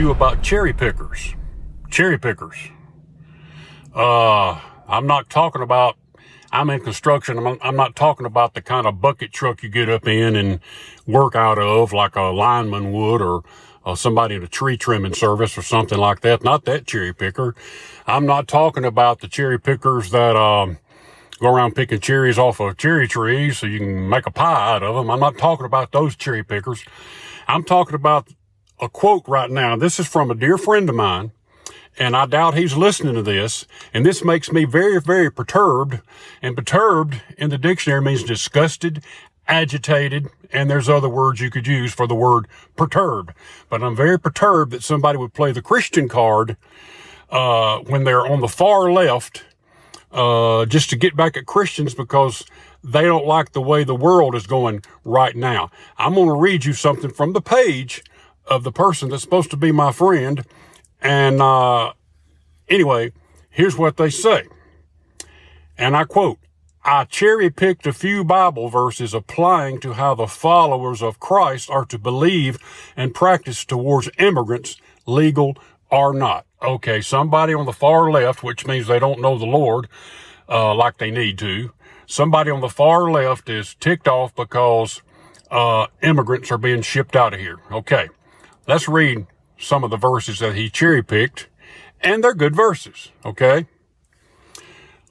you about cherry pickers. Cherry pickers. I'm not talking about, I'm in construction. I'm not talking about the kind of bucket truck you get up in and work out of like a lineman would, or somebody in a tree trimming service or something like that. Not that cherry picker. I'm not talking about the cherry pickers that go around picking cherries off of cherry trees so you can make a pie out of them. I'm not talking about those cherry pickers. I'm talking about a quote right now. This is from a dear friend of mine, and I doubt he's listening to this. And this makes me very, very perturbed. And perturbed in the dictionary means disgusted, agitated, and there's other words you could use for the word perturbed. But I'm very perturbed that somebody would play the Christian card when they're on the far left, just to get back at Christians because they don't like the way the world is going right now. I'm going to read you something from the page of the person that's supposed to be my friend. And anyway, here's what they say. And I quote, "I cherry-picked a few Bible verses applying to how the followers of Christ are to believe and practice towards immigrants, legal or not." Okay, somebody on the far left, which means they don't know the Lord like they need to. Somebody on the far left is ticked off because immigrants are being shipped out of here. Okay, let's read some of the verses that he cherry-picked, and they're good verses, okay?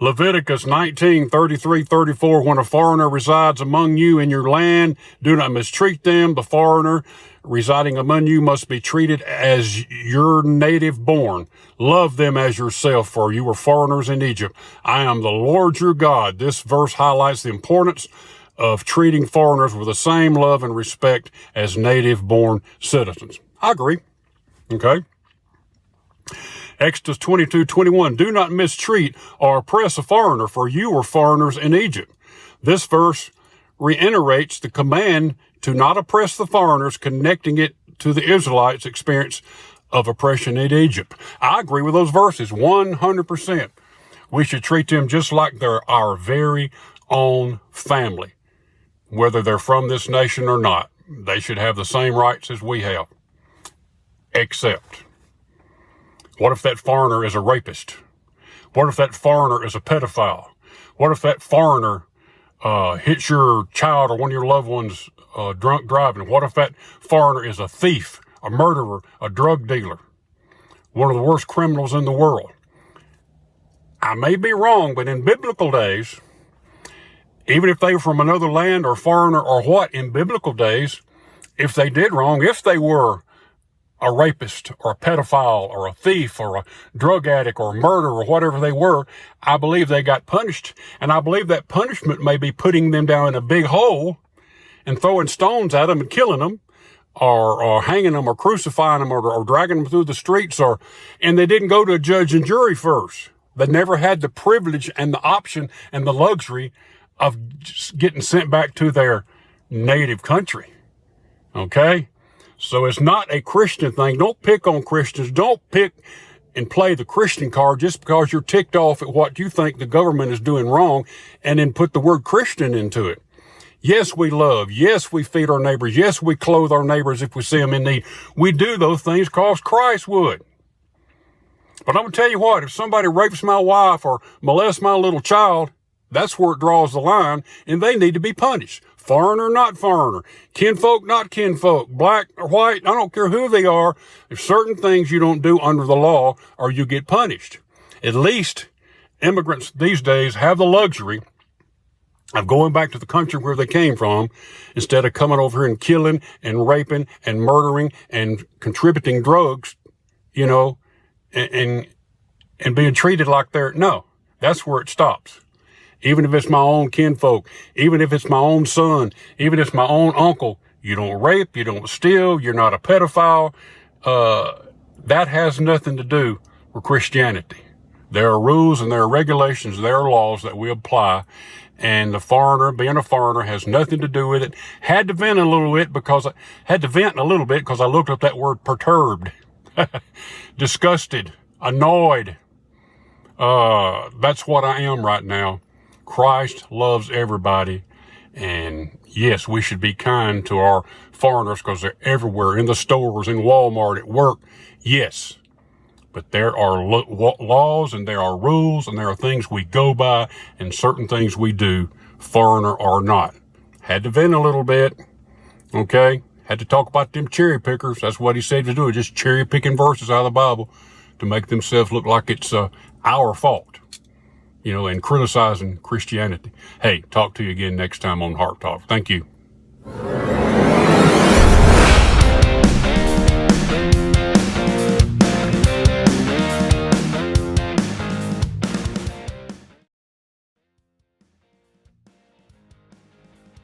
Leviticus 19:33-34, "When a foreigner resides among you in your land, do not mistreat them. The foreigner residing among you must be treated as your native born. Love them as yourself, for you were foreigners in Egypt. I am the Lord your God." This verse highlights the importance of treating foreigners with the same love and respect as native born citizens. I agree. Okay. Exodus 22:21, "Do not mistreat or oppress a foreigner, for you were foreigners in Egypt." This verse reiterates the command to not oppress the foreigners, connecting it to the Israelites' experience of oppression in Egypt. I agree with those verses 100%. We should treat them just like they're our very own family, whether they're from this nation or not. They should have the same rights as we have. Except, what if that foreigner is a rapist? What if that foreigner is a pedophile? What if that foreigner hits your child or one of your loved ones drunk driving? What if that foreigner is a thief, a murderer, a drug dealer, one of the worst criminals in the world? I may be wrong, but in biblical days, even if they were from another land or foreigner or what, in biblical days, if they did wrong, if they were a rapist or a pedophile or a thief or a drug addict or a murderer or whatever they were, I believe they got punished. And I believe that punishment may be putting them down in a big hole and throwing stones at them and killing them, or hanging them or crucifying them, or dragging them through the streets, and they didn't go to a judge and jury first. They never had the privilege and the option and the luxury of just getting sent back to their native country. Okay? So it's not a Christian thing. Don't pick on Christians. Don't pick and play the Christian card just because you're ticked off at what you think the government is doing wrong, and then put the word Christian into it. Yes, we love. Yes, we feed our neighbors. Yes, we clothe our neighbors if we see them in need. We do those things because Christ would. But I'm going to tell you what, if somebody rapes my wife or molests my little child, that's where it draws the line, and they need to be punished. Foreigner, not foreigner. Kinfolk, not kinfolk. Black or white, I don't care who they are. There's certain things you don't do under the law or you get punished. At least immigrants these days have the luxury of going back to the country where they came from instead of coming over here and killing and raping and murdering and contributing drugs, you know, and being treated like they're, no, that's where it stops. Even if it's my own kinfolk, even if it's my own son, even if it's my own uncle, you don't rape, you don't steal, you're not a pedophile. That has nothing to do with Christianity. There are rules and there are regulations, there are laws that we apply, and the foreigner, being a foreigner, has nothing to do with it. Had to vent a little bit because I looked up that word perturbed, disgusted, annoyed. That's what I am right now. Christ loves everybody, And yes, we should be kind to our foreigners because they're everywhere, in the stores, in Walmart, at work. Yes. But there are laws and there are rules and there are things we go by and certain things we do, foreigner or not. Had to vent a little bit, okay? Had to talk about them cherry pickers. That's what he said to do, just cherry picking verses out of the Bible to make themselves look like it's our fault, and criticizing Christianity. Hey, talk to you again next time on Heart Talk. Thank you.